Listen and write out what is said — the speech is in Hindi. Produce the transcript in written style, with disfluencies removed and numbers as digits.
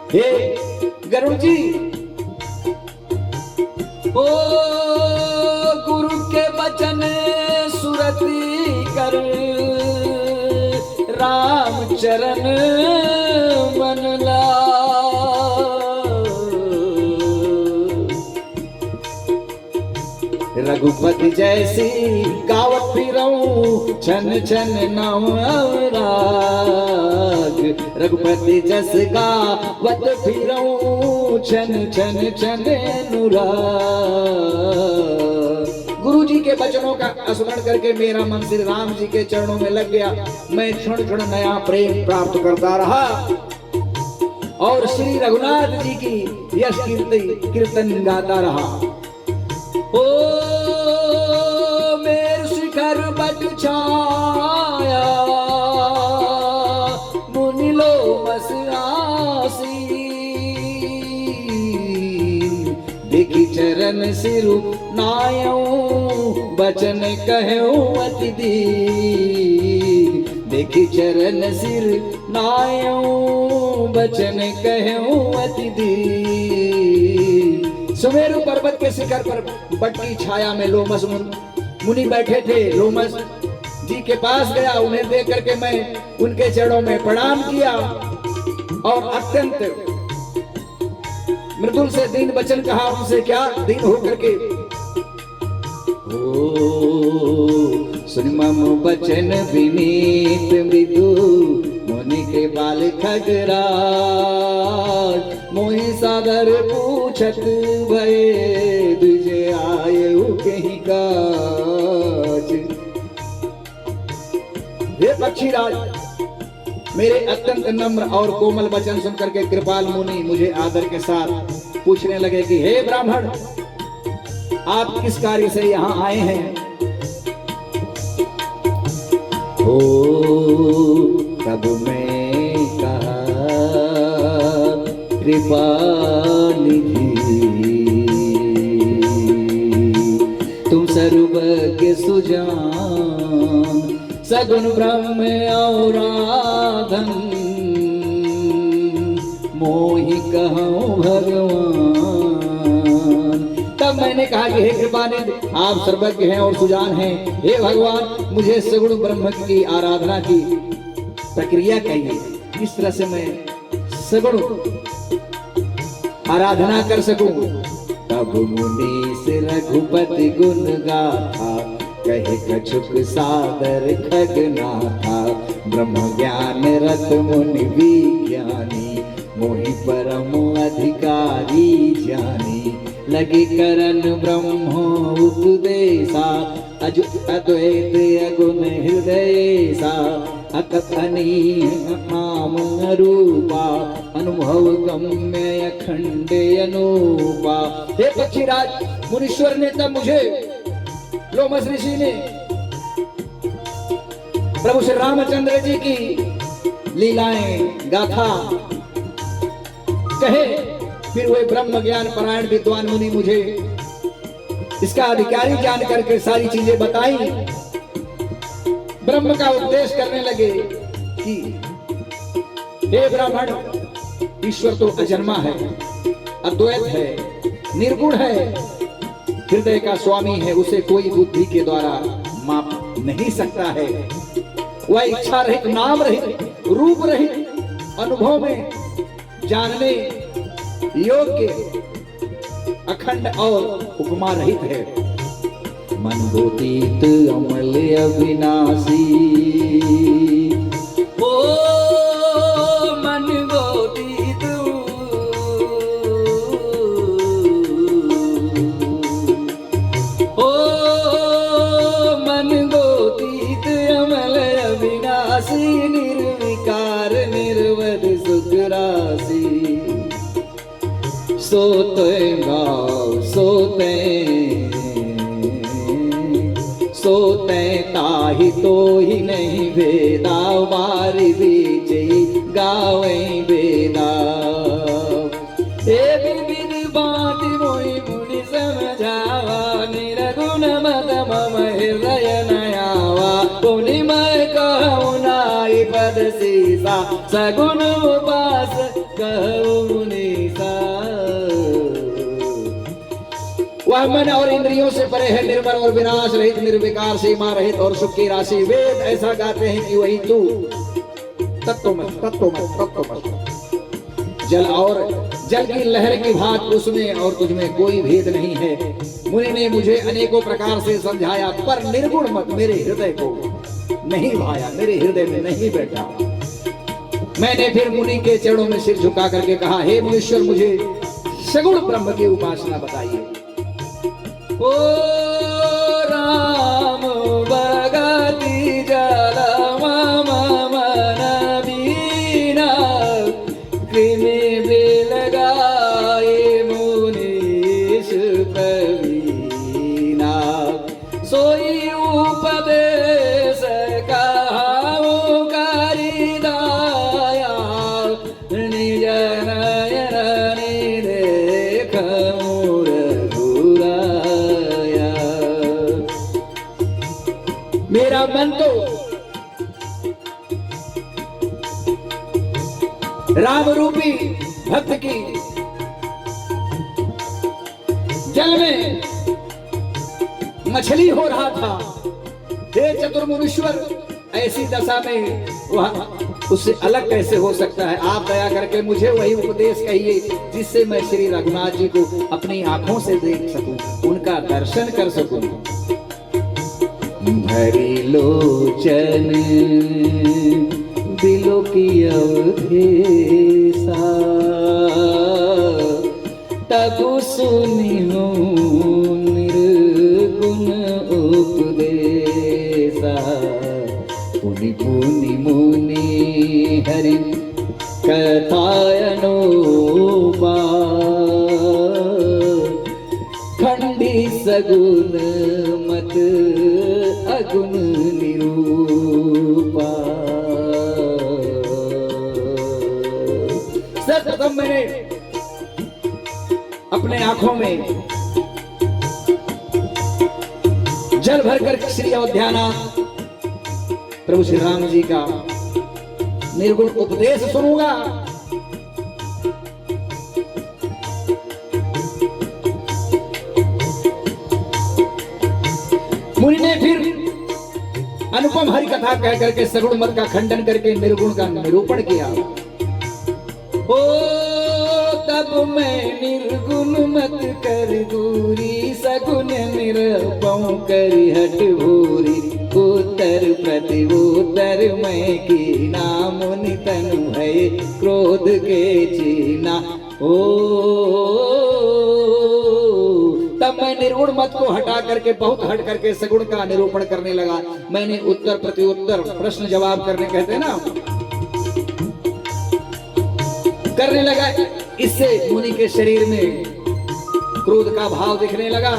हे गरुड़ जी, ओ गुरु के वचन सुरति कर, राम चरण मन ला। रघुपति जैसी गावत फिरऊं छन छन नाम राग, रघुपति जस गावत फिरऊं छन छन छन अनुराग। गुरु जी के वचनों का स्मरण करके मेरा मन श्री राम जी के चरणों में लग गया। मैं क्षण क्षण नया प्रेम प्राप्त करता रहा और श्री रघुनाथ जी की यश कीर्तन गाता रहा। ओ मेर शिखर बट छाया, मुनि लो बस आसी, देखी चरण सिरु नायऊ, बचन कहूं अति दीन। देखी चरण सिर नायऊ, बचन कहूं अति दीन। सुमेरु पर्वत के शिखर पर बट की छाया में लोमस मुनि बैठे थे। लोमस जी के पास गया, उन्हें देख करके मैं उनके चरणों में प्रणाम किया और अत्यंत मृदुल से दीन वचन कहा। उनसे क्या दीन होकर के, सुन मम बचन विनीत मृदु, मुनि के बाल खगराज, मोहि सादर पूछत भये, तुझे आयु कहीं काज। हे पक्षीराज, मेरे अत्यंत नम्र और कोमल वचन सुनकर के कृपाल मुनि मुझे आदर के साथ पूछने लगे कि हे ब्राह्मण, आप किस कार्य से यहाँ आए हैं? हो तब मैं कहा कृपा निधि, तुम सर्वज्ञ सुजान, सगुण ब्रह्म औराधन, मोहि कहूं भगवान। तब मैंने कहा कि हे कृपानिधि, आप सर्वज्ञ हैं और सुजान हैं। हे भगवान, मुझे सगुण ब्रह्म की आराधना की प्रक्रिया कहिए, किस तरह से मैं सगुण आराधना कर सकूं। तब मुनि से रघुपति गुण गाथा, कहे कछुक सादर खगनाथा, ब्रह्म ज्ञान रत मुनि विज्ञानी, मोहि परम अधिकारी जानी। लगे करन ब्रह्म उपदेशा, अद्वैत अगुण हृदयसा, अकथनीय नाम रूपा, अनुभव गम्य अखंड अनूपा। हे पक्षीराज, मुनीश्वर ने तब मुझे, लोमस ऋषि ने प्रभु श्री रामचंद्र जी की लीलाएं गाथा कहे, फिर वे ब्रह्म ज्ञान परायण विद्वान मुनि मुझे इसका अधिकारी जान करके सारी चीजें बताई। ब्रह्म का उपदेश करने लगे कि हे ब्राह्मण, ईश्वर तो अजन्मा है, अद्वैत है, निर्गुण है, हृदय का स्वामी है, उसे कोई बुद्धि के द्वारा माप नहीं सकता है। वह इच्छा रहित, नाम रहित, रूप रहित, अनुभव में जानने योग्य, अखंड और उपमा रहित है। मन गोतीत अमल अविनाशी, ओ मन गोतीत, ओ मन गोतीत अमल अविनाशी, निर्विकार निर्वध सुख राशि। सोते गाओ सोते, सोते ताहि तो ही नहीं भेदा, बारी बीच गावे बेदा। ए विविध बात मोहि मुनि समझावा, निरगुण मत मम हृदय नयावा। पुनि मैं कहूँ नाई पद सीसा, सगुण उपास कहूँ वह मन और इंद्रियों से परे है, निर्मल और विनाश रहित, निर्विकार, सीमा रहित और सुख की राशि। वेद ऐसा गाते हैं कि वही तू तत्वमसि। जल और जल की लहर की भात उसमें और तुझमें कोई भेद नहीं है। मुनि ने मुझे अनेकों प्रकार से समझाया, पर निर्गुण मत मेरे हृदय को नहीं भाया, मेरे हृदय में नहीं बैठा। मैंने फिर मुनि के चरणों में सिर झुका करके कहा, हे मुनीश्वर, मुझे सगुण ब्रह्म की उपासना बताइए। ओ राम भगति जल मम मन बीना, कृमि बिल गाए मुनीश प्रवीणा। सोई उपदेश कहाऊं करि दया, निज नयन निदेख मोर घुराया। मेरा मन तो राम रूपी भक्त की जल में मछली हो रहा था। हे चतुर्मुनीश्वर, ऐसी दशा में वह उससे अलग कैसे हो सकता है? आप दया करके मुझे वही उपदेश कहिए जिससे मैं श्री रघुनाथ जी को अपनी आंखों से देख सकूं, उनका दर्शन कर सकूं। भरी लोचन दिलो की अवधेसा, तब सुनी हो निर्गुण उपदेशा। पुनि पुनि मुनि हरि कथायनो बा, खंडी सगुण मत अगुण निरूपा। सर्वप्रथम मैंने अपने आंखों में जल भरकर श्री अयोध्यानाथ प्रभु श्री राम जी का निर्गुण उपदेश सुनूंगा। मुनि ने फिर अनुपम हरि कथा कह करके सगुण मत का खंडन करके निर्गुण का निरूपण किया। ओ तब मैं निर्गुण मत कर दूरी, सगुण निरपम करि हट भूरी। उत्तर प्रति उत्तर मैं की नाम नितनु है, क्रोध के चीना। ओ तब मैं निर्गुण मत को हटा करके बहुत हट करके सगुण का निरूपण करने लगा। मैंने उत्तर प्रति उत्तर, प्रश्न जवाब करने कहते हैं ना, करने लगा। इससे मुनि के शरीर में क्रोध का भाव दिखने लगा।